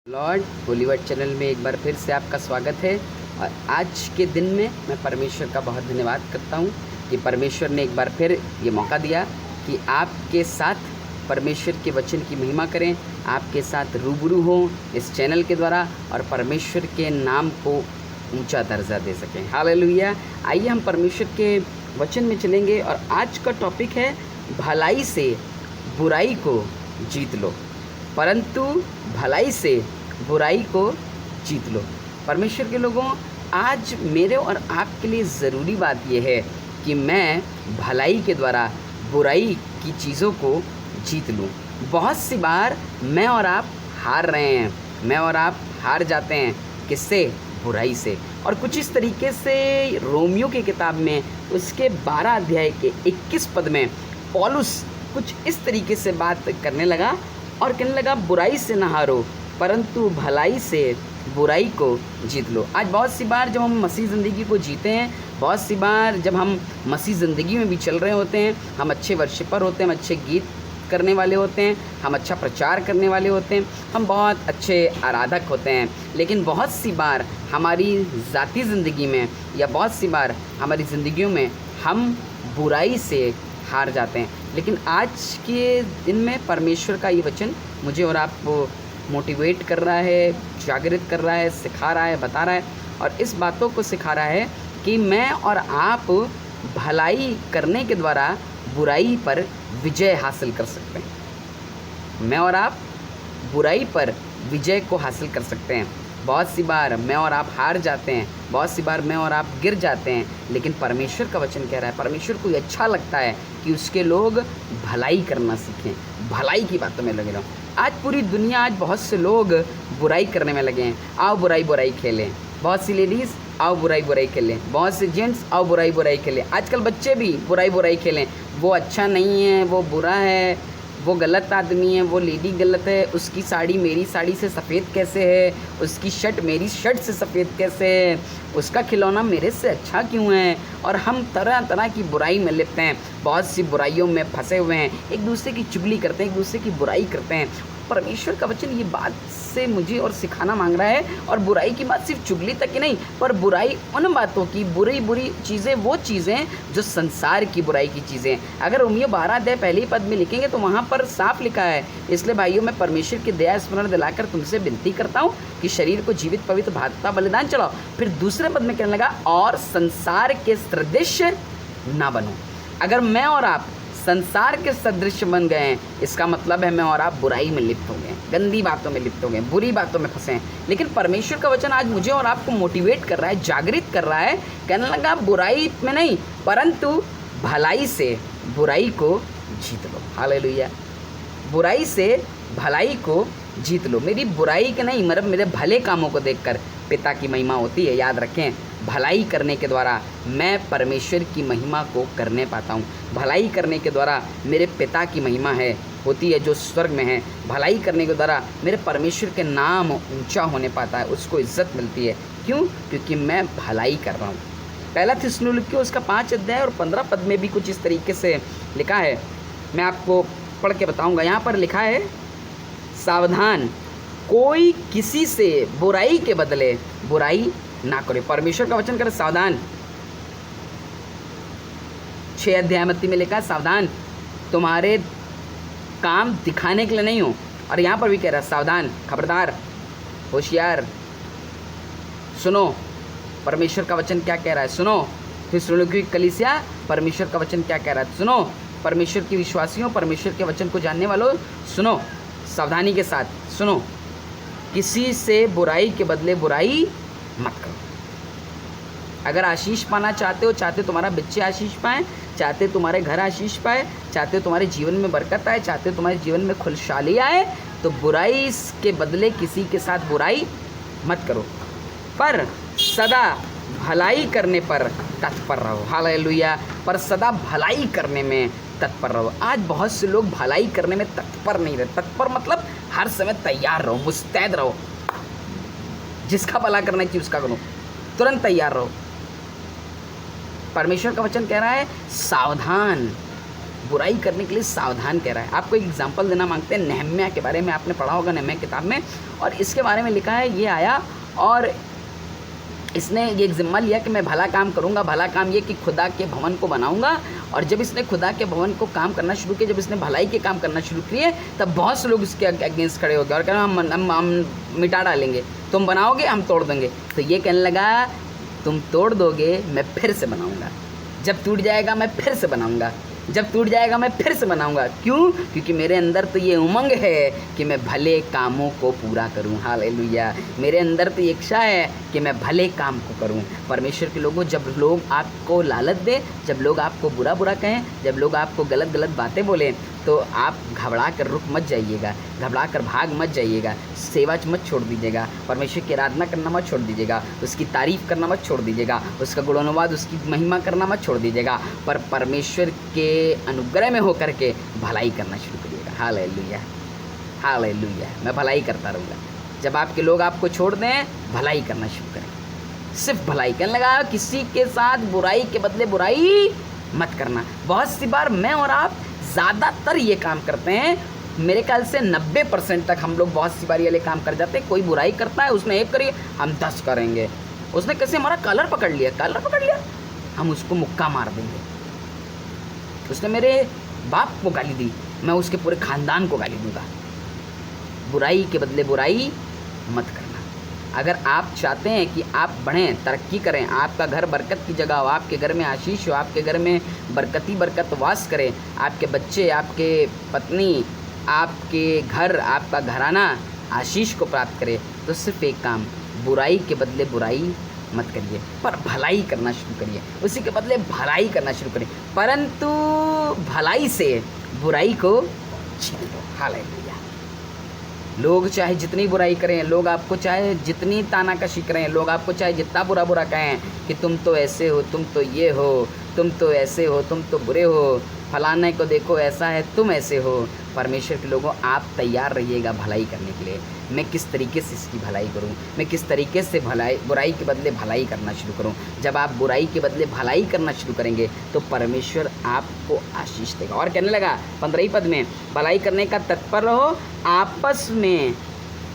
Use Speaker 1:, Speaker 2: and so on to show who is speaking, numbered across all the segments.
Speaker 1: Lord Bollywood channel में एक बार फिर से आपका स्वागत है। और आज के दिन में मैं परमेश्वर का बहुत धन्यवाद करता हूँ कि परमेश्वर ने एक बार फिर ये मौका दिया कि आपके साथ परमेश्वर के वचन की महिमा करें, आपके साथ रूबरू हों इस चैनल के द्वारा और परमेश्वर के नाम को ऊंचा दर्जा दे सकें। हालेलुया। आइए हम परमेश्वर के वचन में चलेंगे और आज का टॉपिक है भलाई से बुराई को जीत लो, परंतु भलाई से बुराई को जीत लो। परमेश्वर के लोगों, आज मेरे और आपके लिए ज़रूरी बात यह है कि मैं भलाई के द्वारा बुराई की चीज़ों को जीत लूँ। बहुत सी बार मैं और आप हार रहे हैं, मैं और आप हार जाते हैं। किससे? बुराई से। और कुछ इस तरीके से रोमियो की किताब में उसके 12 अध्याय के 21 पद में पौलुस कुछ इस तरीके से बात करने लगा और कहने लगा, बुराई से ना हारो परंतु भलाई से बुराई को जीत लो। आज बहुत सी बार जब हम मसीह ज़िंदगी को जीते हैं, बहुत सी बार जब हम मसीह ज़िंदगी में भी चल रहे होते हैं, हम अच्छे वर्शिपर होते हैं, हम अच्छे गीत करने वाले होते हैं, हम अच्छा प्रचार करने वाले होते हैं, हम बहुत अच्छे आराधक होते हैं, लेकिन बहुत सी बार हमारी ज़ाती ज़िंदगी में या बहुत सी बार हमारी ज़िंदगियों में हम बुराई से हार जाते हैं। लेकिन आज के दिन में परमेश्वर का ये वचन मुझे और आपको मोटिवेट कर रहा है, जागृत कर रहा है, सिखा रहा है, बता रहा है और इस बातों को सिखा रहा है कि मैं और आप भलाई करने के द्वारा बुराई पर विजय हासिल कर सकते हैं। मैं और आप बुराई पर विजय को हासिल कर सकते हैं। बहुत सी बार मैं और आप हार जाते हैं, बहुत सी बार मैं और आप गिर जाते हैं, लेकिन परमेश्वर का वचन कह रहा है, परमेश्वर को अच्छा लगता है कि उसके लोग भलाई करना सीखें, भलाई की बातों में लगे रहो। आज पूरी दुनिया, आज बहुत से लोग बुराई करने में लगे हैं। आओ बुराई बुराई खेलें। बहुत सी लेडीज़ आओ बुराई बुराई खेलें, बहुत से जेंट्स आओ बुराई बुराई खेलें। आजकल बच्चे भी बुराई बुराई खेलें। वो अच्छा नहीं है, वो बुरा है, वो गलत आदमी है, वो लेडी गलत है, उसकी साड़ी मेरी साड़ी से सफ़ेद कैसे है, उसकी शर्ट मेरी शर्ट से सफ़ेद कैसे है, उसका खिलौना मेरे से अच्छा क्यों है। और हम तरह तरह की बुराई में लिप्त हैं, बहुत सी बुराइयों में फंसे हुए हैं, एक दूसरे की चुगली करते हैं, एक दूसरे की बुराई करते हैं। परमेश्वर का वचन ये बात से मुझे और सिखाना मांग रहा है, और बुराई की बात सिर्फ चुगली तक की नहीं, पर बुराई उन बातों की, बुरी बुरी चीज़ें, वो चीज़ें जो संसार की बुराई की चीज़ें। अगर रोमियो 12 अध्याय पहले पद में लिखेंगे तो वहाँ पर साफ लिखा है, इसलिए भाइयों मैं परमेश्वर की दया स्मरण दिलाकर तुमसे विनती करता हूँ कि शरीर को जीवित पवित्र भागता बलिदान चलाओ। फिर दूसरे पद में कहने लगा, और संसार के सदृश ना बनो। अगर मैं और आप संसार के सदृश बन गए हैं, इसका मतलब है मैं और आप बुराई में लिप्त हो गए, गंदी बातों में लिप्त हो गए, बुरी बातों में फंसे हैं। लेकिन परमेश्वर का वचन आज मुझे और आपको मोटिवेट कर रहा है, जागृत कर रहा है, कहने लगा बुराई में नहीं परंतु भलाई से बुराई को जीत लो। हालेलुया। बुराई से भलाई को जीत लो। मेरी बुराई के नहीं, मतलब मेरे भले कामों को देखकर पिता की महिमा होती है। याद रखें, भलाई करने के द्वारा मैं परमेश्वर की महिमा को करने पाता हूँ। भलाई करने के द्वारा मेरे पिता की महिमा है होती है जो स्वर्ग में है। भलाई करने के द्वारा मेरे परमेश्वर के नाम ऊंचा होने पाता है, उसको इज्जत मिलती है। क्यों? क्योंकि मैं भलाई कर रहा हूँ। पहला थिस्सलुनीकियों उसका 5 अध्याय और 15 पद में भी कुछ इस तरीके से लिखा है, मैं आपको पढ़ के बताऊँगा। यहाँ पर लिखा है, सावधान, कोई किसी से बुराई के बदले बुराई ना करे। परमेश्वर का वचन करे, सावधान। 6 अध्याय मत्ती में लिखा है, सावधान, तुम्हारे काम दिखाने के लिए नहीं हो। और यहाँ पर भी कह रहा है, सावधान, खबरदार, होशियार। सुनो परमेश्वर का वचन क्या कह रहा है, सुनो। थिस्सलुनीकियों की कलीसिया, परमेश्वर का वचन क्या कह रहा है, सुनो। परमेश्वर के विश्वासियों, परमेश्वर के वचन को जानने वालों, सुनो, सावधानी के साथ सुनो। किसी से बुराई के बदले बुराई मत करो। अगर आशीष पाना चाहते हो, चाहते तुम्हारा बच्चे आशीष पाएँ, चाहते तुम्हारे घर आशीष पाए, चाहते तुम्हारे जीवन में बरकत आए, चाहते तुम्हारे जीवन में खुशहाली आए, तो बुराई के बदले किसी के साथ बुराई मत करो, पर सदा भलाई करने पर तत्पर रहो। हालेलुया। पर सदा भलाई करने में तत्पर रहो। आज बहुत से लोग भलाई करने में तत्पर नहीं रहते। तत्पर मतलब हर समय तैयार रहो, मुस्तैद रहो, जिसका भला करना चाहिए उसका करो, तुरंत तैयार रहो। परमेश्वर का वचन कह रहा है, सावधान, बुराई करने के लिए सावधान कह रहा है। आपको एक एग्जांपल देना मांगते हैं, नेहम्याह के बारे में आपने पढ़ा होगा नेहम्याह किताब में, और इसके बारे में लिखा है, ये आया और इसने ये एक ज़िम्मा लिया कि मैं भला काम करूँगा। भला काम ये कि खुदा के भवन को बनाऊँगा। और जब इसने खुदा के भवन को काम करना शुरू किया, जब इसने भलाई के काम करना शुरू किए, तब बहुत से लोग इसके अगेंस्ट खड़े हो गए और कह रहे हम मिटा डालेंगे, तुम बनाओगे हम तोड़ देंगे। तो ये कहने लगा तुम तोड़ दोगे मैं फिर से बनाऊँगा, जब टूट जाएगा मैं फिर से बनाऊँगा, जब टूट जाएगा मैं फिर से बनाऊंगा। क्यों? क्योंकि मेरे अंदर तो ये उमंग है कि मैं भले कामों को पूरा करूं। हालेलुया। मेरे अंदर तो ये इच्छा है कि मैं भले काम को करूं। परमेश्वर के लोगों, जब लोग आपको लालच दे, जब लोग आपको बुरा बुरा कहें, जब लोग आपको गलत गलत बातें बोलें, तो आप घबरा कर रुक मत जाइएगा, घबरा कर भाग मत जाइएगा, सेवा मत छोड़ दीजिएगा, परमेश्वर की आराधना करना मत छोड़ दीजिएगा, उसकी तारीफ़ करना मत छोड़ दीजिएगा, उसका गुणानुवाद, उसकी महिमा करना मत छोड़ दीजिएगा, पर परमेश्वर के अनुग्रह में होकर के भलाई करना शुरू करिएगा। Hallelujah, hallelujah. मैं भलाई करता रहूँगा। जब आपके लोग आपको छोड़ दें, भलाई करना शुरू करें, सिर्फ भलाई। कहने लगा किसी के साथ बुराई के बदले बुराई मत करना। बहुत सी बार मैं और आप ज़्यादातर ये काम करते हैं, मेरे ख्याल से 90% तक हम लोग बहुत सी बार ये काम कर जाते हैं। कोई बुराई करता है, उसने एक करी, हम 10 करेंगे। उसने कैसे हमारा कलर पकड़ लिया, हम उसको मुक्का मार देंगे। उसने मेरे बाप को गाली दी, मैं उसके पूरे ख़ानदान को गाली दूंगा। बुराई के बदले बुराई मत करना। अगर आप चाहते हैं कि आप बढ़ें, तरक्की करें, आपका घर बरकत की जगह हो, आपके घर में आशीष हो, आपके घर में बरकत वास करे, आपके बच्चे, आपके पत्नी, आपके घर, आपका घराना आशीष को प्राप्त करे, तो सिर्फ एक काम, बुराई के बदले बुराई मत करिए, पर भलाई करना शुरू करिए। उसी के बदले भलाई करना शुरू करिए, परंतु भलाई से बुराई को छीन लो। हालेलुया। लोग चाहे जितनी बुराई करें, लोग आपको चाहे जितनी तानाकशी करें, लोग आपको चाहे जितना बुरा बुरा कहें कि तुम तो ऐसे हो, तुम तो ये हो, तुम तो ऐसे हो, तुम तो बुरे हो, फलाने को देखो ऐसा है, तुम ऐसे हो। परमेश्वर के लोगों, आप तैयार रहिएगा भलाई करने के लिए। मैं किस तरीके से इसकी भलाई करूं, मैं किस तरीके से बुराई के बदले भलाई करना शुरू करूं। जब आप बुराई के बदले भलाई करना शुरू करेंगे तो परमेश्वर आपको आशीष देगा। और कहने लगा 15वें पद में, भलाई करने का तत्पर रहो, आपस में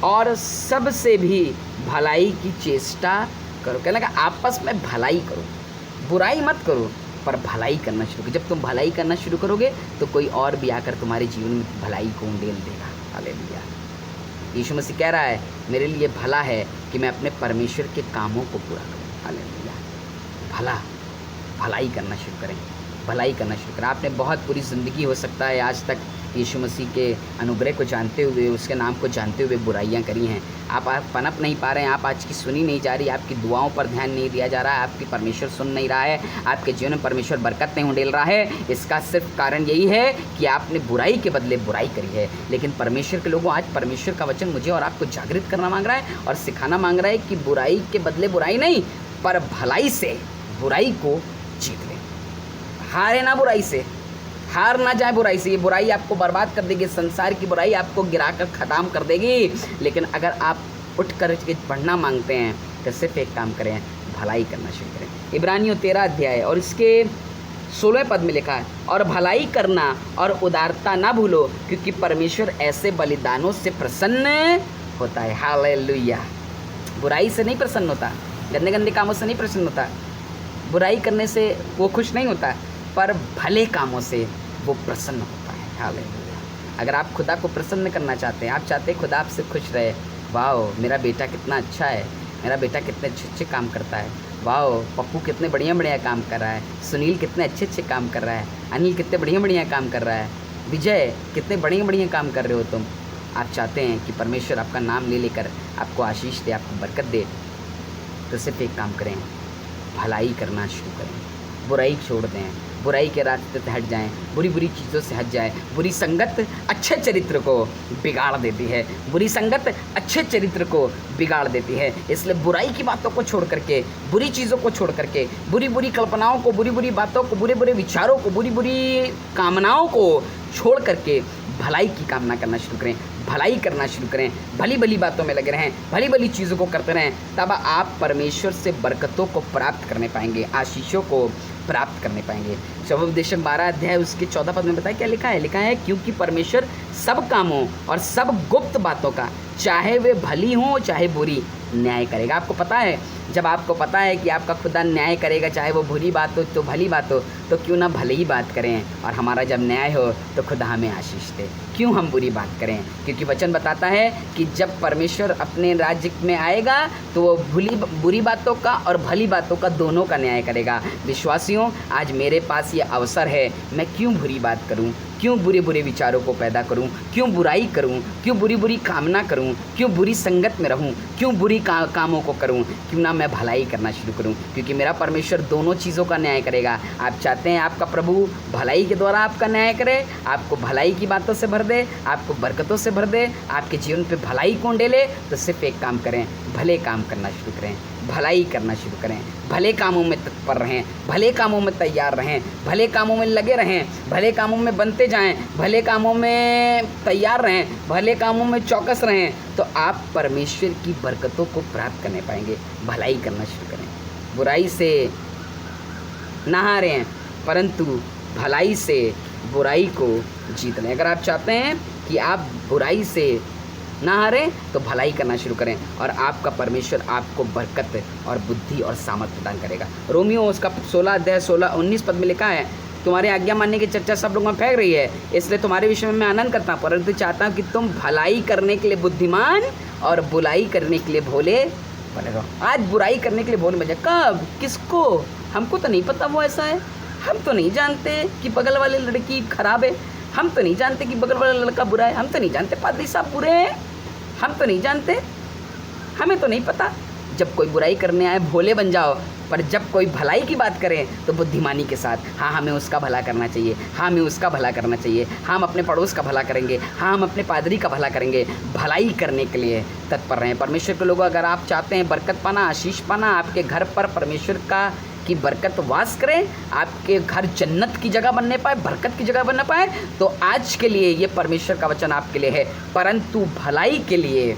Speaker 1: और सबसे भी भलाई की चेष्टा करो। कहने लगा आपस में भलाई करो, बुराई मत करो, पर भलाई करना शुरू करो। जब तुम भलाई करना शुरू करोगे तो कोई और भी आकर तुम्हारे जीवन में भलाई को उंडेल देगा। हालेलुया। यीशु मसीह कह रहा है, मेरे लिए भला है कि मैं अपने परमेश्वर के कामों को पूरा करूं। हालेलुया। भलाई करना शुरू करें, भलाई करना शुरू करें। आपने बहुत पूरी ज़िंदगी हो सकता है आज तक यीशु मसीह के अनुग्रह को जानते हुए, उसके नाम को जानते हुए बुराइयां करी हैं। आप पनप नहीं पा रहे हैं, आप आज की सुनी नहीं जा रही, आपकी दुआओं पर ध्यान नहीं दिया जा रहा है, आपकी परमेश्वर सुन नहीं रहा है, आपके जीवन में परमेश्वर बरकत नहीं उंडेल रहा है। इसका सिर्फ कारण यही है कि आपने बुराई के बदले बुराई करी है। लेकिन परमेश्वर के लोगों, आज परमेश्वर का वचन मुझे और आपको जागृत करना मांग रहा है और सिखाना मांग रहा है कि बुराई के बदले बुराई नहीं, पर भलाई से बुराई को जीत लें। हारे ना बुराई से, हार ना जाए बुराई से। ये बुराई आपको बर्बाद कर देगी, संसार की बुराई आपको गिराकर ख़त्म कर देगी। लेकिन अगर आप उठ कर के बढ़ना मांगते हैं तो सिर्फ एक काम करें, भलाई करना शुरू करें। इब्रानियों 13 अध्याय और इसके 16वें पद में लिखा है, और भलाई करना और उदारता ना भूलो, क्योंकि परमेश्वर ऐसे बलिदानों से प्रसन्न होता है। हालेलुया। बुराई से नहीं प्रसन्न होता, गंदे गंदे कामों से नहीं प्रसन्न होता, बुराई करने से वो खुश नहीं होता, पर भले कामों से वो प्रसन्न होता है। हालेलुया। अगर आप खुदा को प्रसन्न करना चाहते हैं, आप चाहते हैं खुदा आपसे खुश रहे, वाह मेरा बेटा कितना अच्छा है, मेरा बेटा कितने अच्छे अच्छे काम करता है, वाह पप्पू कितने बढ़िया बढ़िया काम कर रहा है, सुनील कितने अच्छे अच्छे काम कर रहा है, अनिल कितने बढ़िया बढ़िया काम कर रहा है, विजय कितने बढ़िया बढ़िया काम कर रहे हो तुम। आप चाहते हैं कि परमेश्वर आपका नाम ले लेकर आपको आशीष दे, आपको बरकत दे, तो सिर्फ एक काम करें, भलाई करना शुरू करें, बुराई छोड़ दें, बुराई के रास्ते से हट जाएं, बुरी बुरी चीज़ों से हट जाएं। बुरी संगत अच्छे चरित्र को बिगाड़ देती है, बुरी संगत अच्छे चरित्र को बिगाड़ देती है। इसलिए बुराई की बातों को छोड़ करके, बुरी चीज़ों को छोड़ करके, बुरी बुरी कल्पनाओं को, बुरी बुरी बातों को, बुरे बुरे विचारों को, बुरी बुरी कामनाओं को छोड़ करके भलाई की कामना करना शुरू करें, भलाई करना शुरू करें, भली भली बातों में लगे रहें, भली भली चीज़ों को करते रहें। तब आप परमेश्वर से बरकतों को प्राप्त करने पाएंगे, आशीषों को प्राप्त करने पाएंगे। शबोपदेशक 12 अध्याय उसके 14 पद में बताया क्या लिखा है? लिखा है क्योंकि परमेश्वर सब कामों और सब गुप्त बातों का, चाहे वे भली हों चाहे बुरी, न्याय करेगा। आपको पता है, जब आपको पता है कि आपका खुदा न्याय करेगा, चाहे वो बुरी बात हो तो भली बात हो, तो क्यों ना भले ही बात करें, और हमारा जब न्याय हो तो खुदा हमें आशीष दे। क्यों हम बुरी बात करें? क्योंकि वचन बताता है कि जब परमेश्वर अपने राज्य में आएगा तो वो बुरी बातों का और भली बातों का दोनों का न्याय करेगा। विश्वासियों, आज मेरे पास ये अवसर है, मैं क्यों बुरी बात करूं? क्यों बुरे बुरे विचारों को पैदा करूं? क्यों बुराई करूं? क्यों बुरी बुरी कामना करूं? क्यों बुरी संगत में रहूं? क्यों बुरी कामों को करूं? क्यों ना मैं भलाई करना शुरू करूं? क्योंकि मेरा परमेश्वर दोनों चीज़ों का न्याय करेगा। आप चाहते हैं आपका प्रभु भलाई के द्वारा आपका न्याय करे, आपको भलाई की बातों से भर दे, आपको बरकतों से भर दे, आपके जीवन पे भलाई को ढेले, तो सिर्फ एक काम करें, भले काम करना शुरू करें, भलाई करना शुरू करें, भले कामों में तत्पर रहें, भले कामों में तैयार रहें, भले कामों में लगे रहें, भले कामों में बनते जाएं, भले कामों में तैयार रहें, भले कामों में चौकस रहें, तो आप परमेश्वर की बरकतों को प्राप्त करने पाएंगे। भलाई करना शुरू करें, बुराई से ना हारें, परंतु भलाई से बुराई को जीत लें। अगर आप चाहते हैं कि आप बुराई से ना हारें तो भलाई करना शुरू करें, और आपका परमेश्वर आपको बरकत और बुद्धि और सामर्थ प्रदान करेगा। रोमियो उसका 16 अध्याय 19 पद में लिखा है, तुम्हारे आज्ञा मानने की चर्चा सब लोगों में फैल रही है, इसलिए तुम्हारे विषय में मैं आनंद करता हूँ, परंतु चाहता हूँ कि तुम भलाई करने के लिए बुद्धिमान और बुराई करने के लिए भोले बने रहो। आज बुराई करने के लिए भोले बने, कब? किसको? हमको तो नहीं पता वो ऐसा है, हम तो नहीं जानते कि बगल वाली लड़की खराब है, हम तो नहीं जानते कि बगल वाला लड़का बुरा है, हम तो नहीं जानते पादरी साहब बुरे हैं, हम तो नहीं जानते, हमें तो नहीं पता। जब कोई बुराई करने आए भोले बन जाओ, पर जब कोई भलाई की बात करें तो बुद्धिमानी के साथ, हाँ हमें उसका भला करना चाहिए, हाँ हमें उसका भला करना चाहिए, हाँ हम अपने पड़ोस का भला करेंगे, हाँ हम अपने पादरी का भला करेंगे, भलाई करने के लिए तत्पर रहें। परमेश्वर के लोगों, अगर आप चाहते हैं बरकत पाना, आशीष पाना, आपके घर पर परमेश्वर की बरकत वास करें, आपके घर जन्नत की जगह बनने पाए, बरकत की जगह बनने पाए, तो आज के लिए ये परमेश्वर का वचन आपके लिए है। परंतु भलाई के लिए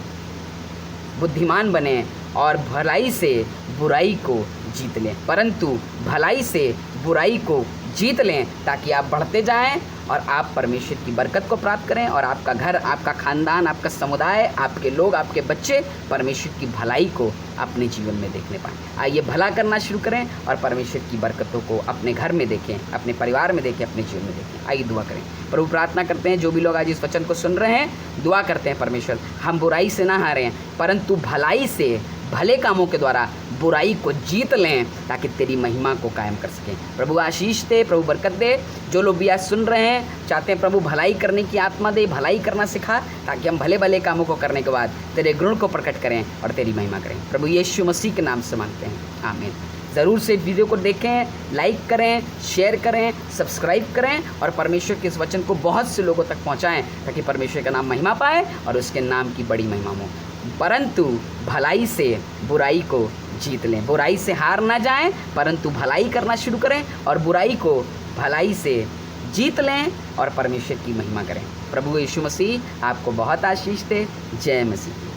Speaker 1: बुद्धिमान बने और भलाई से बुराई को जीत लें, परंतु भलाई से बुराई को जीत लें, ताकि आप बढ़ते जाएं और आप परमेश्वर की बरकत को प्राप्त करें, और आपका घर, आपका खानदान, आपका समुदाय, आपके लोग, आपके बच्चे परमेश्वर की भलाई को अपने जीवन में देखने पाएं। आइए भला करना शुरू करें और परमेश्वर की बरकतों को अपने घर में देखें, अपने परिवार में देखें, अपने जीवन में देखें। आइए दुआ करें। प्रभु प्रार्थना करते हैं, जो भी लोग आज इस वचन को सुन रहे हैं, दुआ करते हैं परमेश्वर हम बुराई से ना हारें, परंतु भलाई से, भले कामों के द्वारा बुराई को जीत लें, ताकि तेरी महिमा को कायम कर सकें। प्रभु आशीष दे, प्रभु बरकत दे। जो लोग भी आज सुन रहे हैं, चाहते हैं प्रभु भलाई करने की आत्मा दे, भलाई करना सिखा, ताकि हम भले भले कामों को करने के बाद तेरे गुण को प्रकट करें और तेरी महिमा करें। प्रभु यीशु मसीह के नाम से मांगते हैं, आमीन। ज़रूर से वीडियो को देखें, लाइक करें, शेयर करें, सब्सक्राइब करें, और परमेश्वर के इस वचन को बहुत से लोगों तक पहुंचाएं, ताकि परमेश्वर का नाम महिमा पाए और उसके नाम की बड़ी महिमा हो। परंतु भलाई से बुराई को जीत लें, बुराई से हार ना जाएं, परंतु भलाई करना शुरू करें और बुराई को भलाई से जीत लें और परमेश्वर की महिमा करें। प्रभु यीशु मसीह आपको बहुत आशीष दे। जय मसीह।